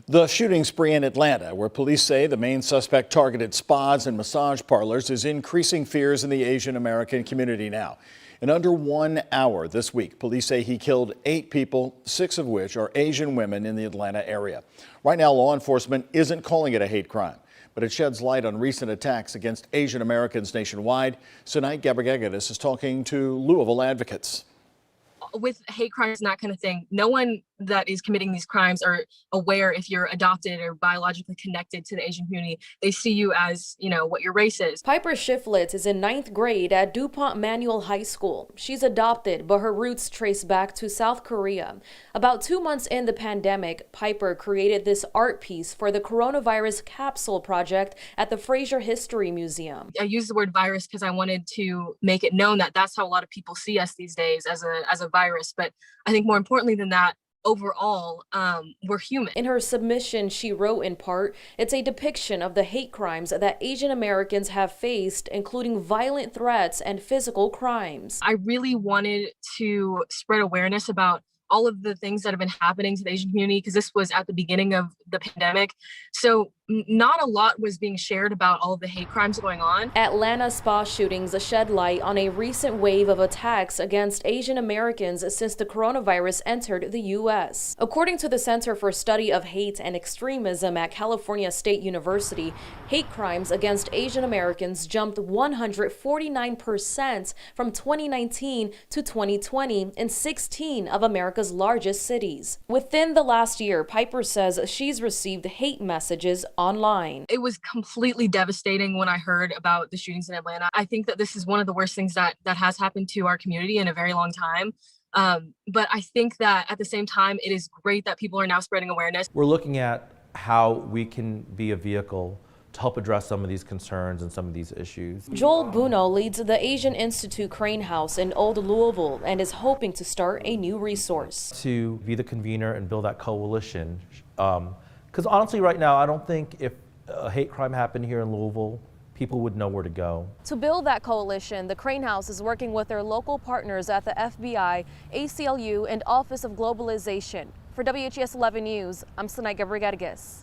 The shooting spree in Atlanta, where police say the main suspect targeted spas and massage parlors, is increasing fears in the Asian American community now. In under 1 hour this week, police say he killed 8 people, 6 of which are Asian women in the Atlanta area. Right now, law enforcement isn't calling it a hate crime, but it sheds light on recent attacks against Asian Americans nationwide. Tonight, Gabrigadis is talking to Louisville advocates. With hate crimes and that kind of thing, no one that is committing these crimes are aware if you're adopted or biologically connected to the Asian community. They see you as, what your race is. Piper Shiflett is in 9th grade at DuPont Manual High School. She's adopted, but her roots trace back to South Korea. About 2 months in the pandemic, Piper created this art piece for the coronavirus capsule project at the Fraser History Museum. I use the word virus because I wanted to make it known that that's how a lot of people see us these days, as a virus. But I think more importantly than that, overall, we're human. In her submission, she wrote in part, it's a depiction of the hate crimes that Asian Americans have faced, including violent threats and physical crimes. I really wanted to spread awareness about all of the things that have been happening to the Asian community, because this was at the beginning of the pandemic. So not a lot was being shared about all of the hate crimes going on. Atlanta spa shootings shed light on a recent wave of attacks against Asian Americans since the coronavirus entered the U.S. According to the Center for Study of Hate and Extremism at California State University, hate crimes against Asian Americans jumped 149% from 2019 to 2020 in 16 of America's largest cities. Within the last year, Piper says she's received hate messages online. It was completely devastating when I heard about the shootings in Atlanta. I think that this is one of the worst things that has happened to our community in a very long time. But I think that at the same time, it is great that people are now spreading awareness. We're looking at how we can be a vehicle to help address some of these concerns and some of these issues. Joel Buno leads the Asian Institute Crane House in Old Louisville and is hoping to start a new resource. To be the convener and build that coalition. Because honestly, right now, I don't think if a hate crime happened here in Louisville, people would know where to go. To build that coalition, the Crane House is working with their local partners at the FBI, ACLU, and Office of Globalization. For WHES 11 News, I'm Sanai Gabrigadis.